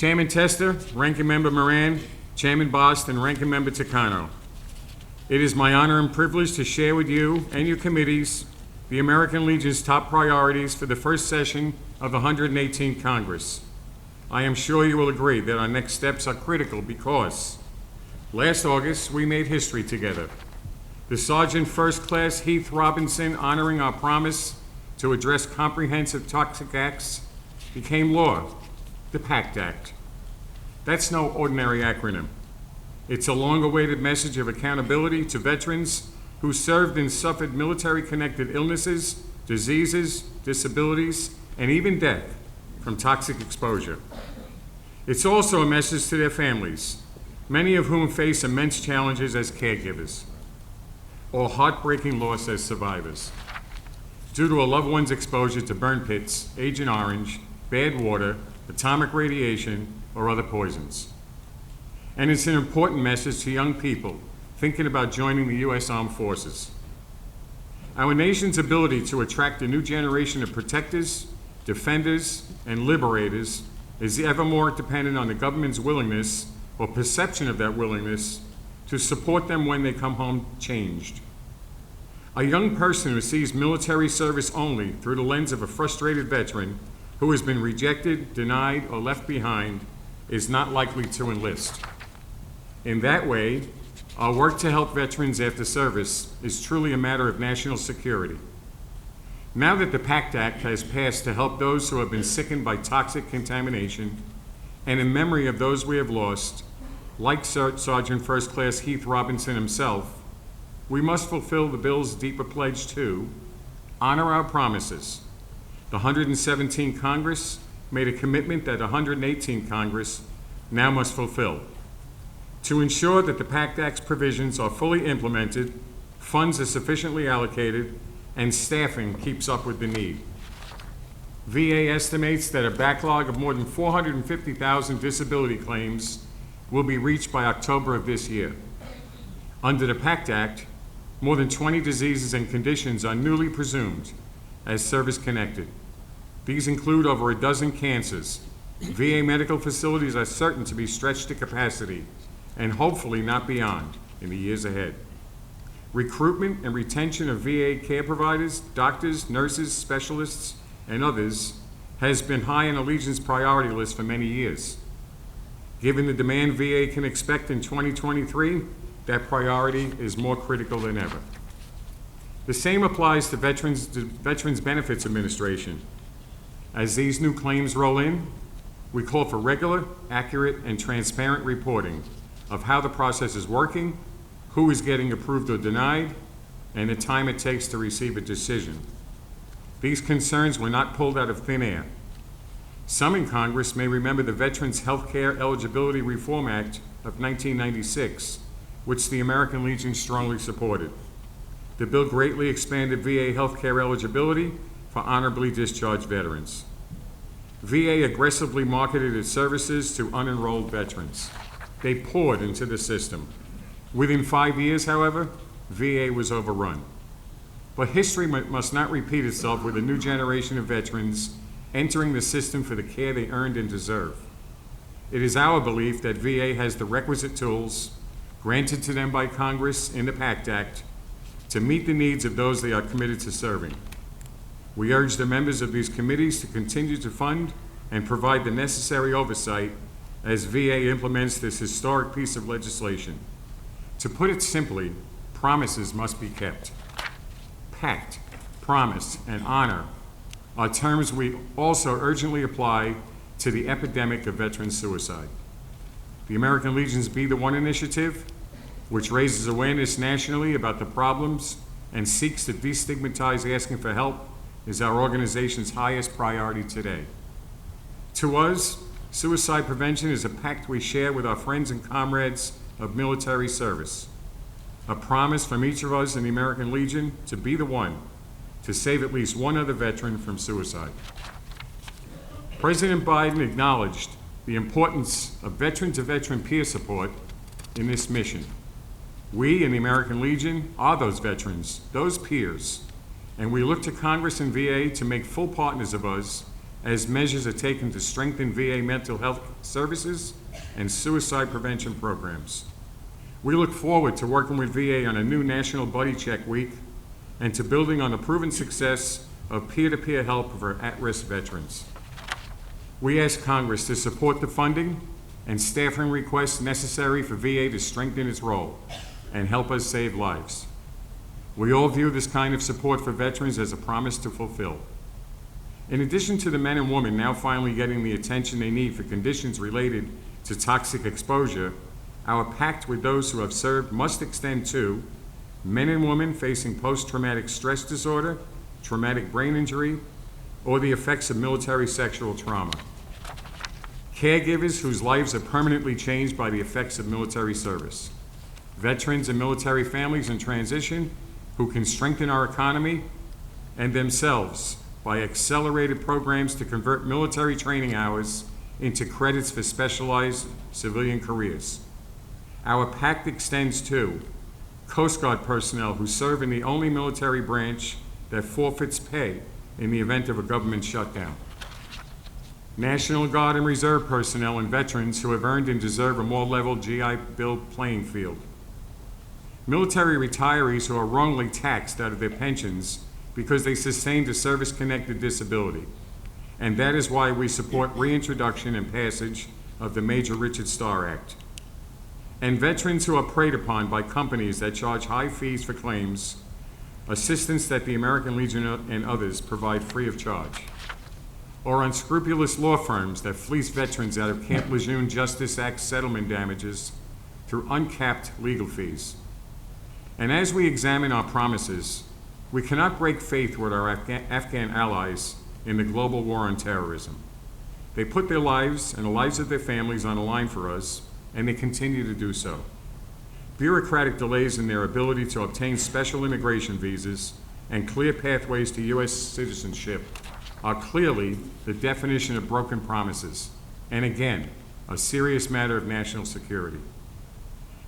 Chairman Tester, Ranking Member Moran, Chairman Bost, and Ranking Member Takano. It is my honor and privilege to share with you and your committees the American Legion's top priorities for the first session of the 118th Congress. I am sure you will agree that our next steps are critical because last August we made history together. The Sergeant First Class Heath Robinson honoring our promise to address comprehensive toxic acts became law, the PACT Act. That's no ordinary acronym. It's a long-awaited message of accountability to veterans who served and suffered military-connected illnesses, diseases, disabilities, and even death from toxic exposure. It's also a message to their families, many of whom face immense challenges as caregivers, or heartbreaking loss as survivors, due to a loved one's exposure to burn pits, Agent Orange, bad water, atomic radiation, or other poisons. And it's an important message to young people thinking about joining the U.S. Armed Forces. Our nation's ability to attract a new generation of protectors, defenders, and liberators is ever more dependent on the government's willingness, or perception of that willingness, to support them when they come home changed. A young person who sees military service only through the lens of a frustrated veteran who has been rejected, denied, or left behind is not likely to enlist. In that way, our work to help veterans after service is truly a matter of national security. Now that the PACT Act has passed to help those who have been sickened by toxic contamination, and in memory of those we have lost, like Sergeant First Class Heath Robinson himself, we must fulfill the bill's deeper pledge to honor our promises. The 117th Congress made a commitment that the 118th Congress now must fulfill. To ensure that the PACT Act's provisions are fully implemented, funds are sufficiently allocated, and staffing keeps up with the need. VA estimates that a backlog of more than 450,000 disability claims will be reached by October of this year. Under the PACT Act, more than 20 diseases and conditions are newly presumed as service-connected. These include over a dozen cancers. VA medical facilities are certain to be stretched to capacity, and hopefully not beyond in the years ahead. Recruitment and retention of VA care providers, doctors, nurses, specialists, and others has been high on the Legion's priority list for many years. Given the demand VA can expect in 2023, that priority is more critical than ever. The same applies to Veterans Benefits Administration. As these new claims roll in, we call for regular, accurate, and transparent reporting of how the process is working, who is getting approved or denied, and the time it takes to receive a decision. These concerns were not pulled out of thin air. Some in Congress may remember the Veterans Health Care Eligibility Reform Act of 1996, which the American Legion strongly supported. The bill greatly expanded VA health care eligibility for honorably discharged veterans. VA aggressively marketed its services to unenrolled veterans. They poured into the system. Within 5 years, however, VA was overrun. But history must not repeat itself with a new generation of veterans entering the system for the care they earned and deserve. It is our belief that VA has the requisite tools granted to them by Congress in the PACT Act to meet the needs of those they are committed to serving. We urge the members of these committees to continue to fund and provide the necessary oversight as VA implements this historic piece of legislation. To put it simply, promises must be kept. Pact, promise, and honor are terms we also urgently apply to the epidemic of veteran suicide. The American Legion's Be the One initiative, which raises awareness nationally about the problems and seeks to destigmatize asking for help, is our organization's highest priority today. To us, suicide prevention is a pact we share with our friends and comrades of military service, a promise from each of us in the American Legion to be the one to save at least one other veteran from suicide. President Biden acknowledged the importance of veteran-to-veteran peer support in this mission. We in the American Legion are those veterans, those peers, and we look to Congress and VA to make full partners of us as measures are taken to strengthen VA mental health services and suicide prevention programs. We look forward to working with VA on a new National Buddy Check Week and to building on the proven success of peer-to-peer help for at-risk veterans. We ask Congress to support the funding and staffing requests necessary for VA to strengthen its role and help us save lives. We all view this kind of support for veterans as a promise to fulfill. In addition to the men and women now finally getting the attention they need for conditions related to toxic exposure, our pact with those who have served must extend to men and women facing post-traumatic stress disorder, traumatic brain injury, or the effects of military sexual trauma. Caregivers whose lives are permanently changed by the effects of military service. Veterans and military families in transition who can strengthen our economy and themselves by accelerated programs to convert military training hours into credits for specialized civilian careers. Our pact extends to Coast Guard personnel who serve in the only military branch that forfeits pay in the event of a government shutdown. National Guard and Reserve personnel and veterans who have earned and deserve a more level GI Bill playing field. Military retirees who are wrongly taxed out of their pensions because they sustained a service-connected disability. And that is why we support reintroduction and passage of the Major Richard Starr Act. And veterans who are preyed upon by companies that charge high fees for claims, assistance that the American Legion and others provide free of charge. Or unscrupulous law firms that fleece veterans out of Camp Lejeune Justice Act settlement damages through uncapped legal fees. And as we examine our promises, we cannot break faith with our Afghan allies in the global war on terrorism. They put their lives and the lives of their families on the line for us, and they continue to do so. Bureaucratic delays in their ability to obtain special immigration visas and clear pathways to U.S. citizenship are clearly the definition of broken promises, and again, a serious matter of national security.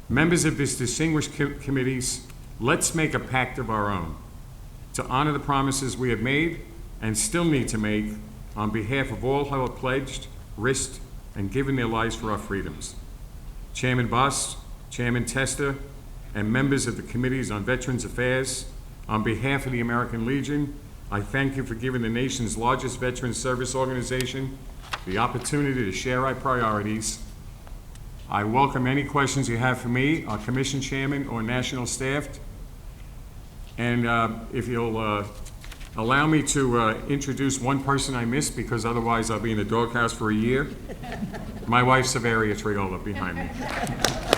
Members of this distinguished committees, let's make a pact of our own to honor the promises we have made and still need to make on behalf of all who have pledged, risked, and given their lives for our freedoms. Chairman Boss, Chairman Tester, and members of the Committees on Veterans Affairs, on behalf of the American Legion, I thank you for giving the nation's largest veteran service organization the opportunity to share our priorities. I welcome any questions you have for me, our commission chairman, or national staff. And if you'll allow me to introduce one person I missed, because otherwise I'll be in the doghouse for a year. My wife, Troiola, behind me.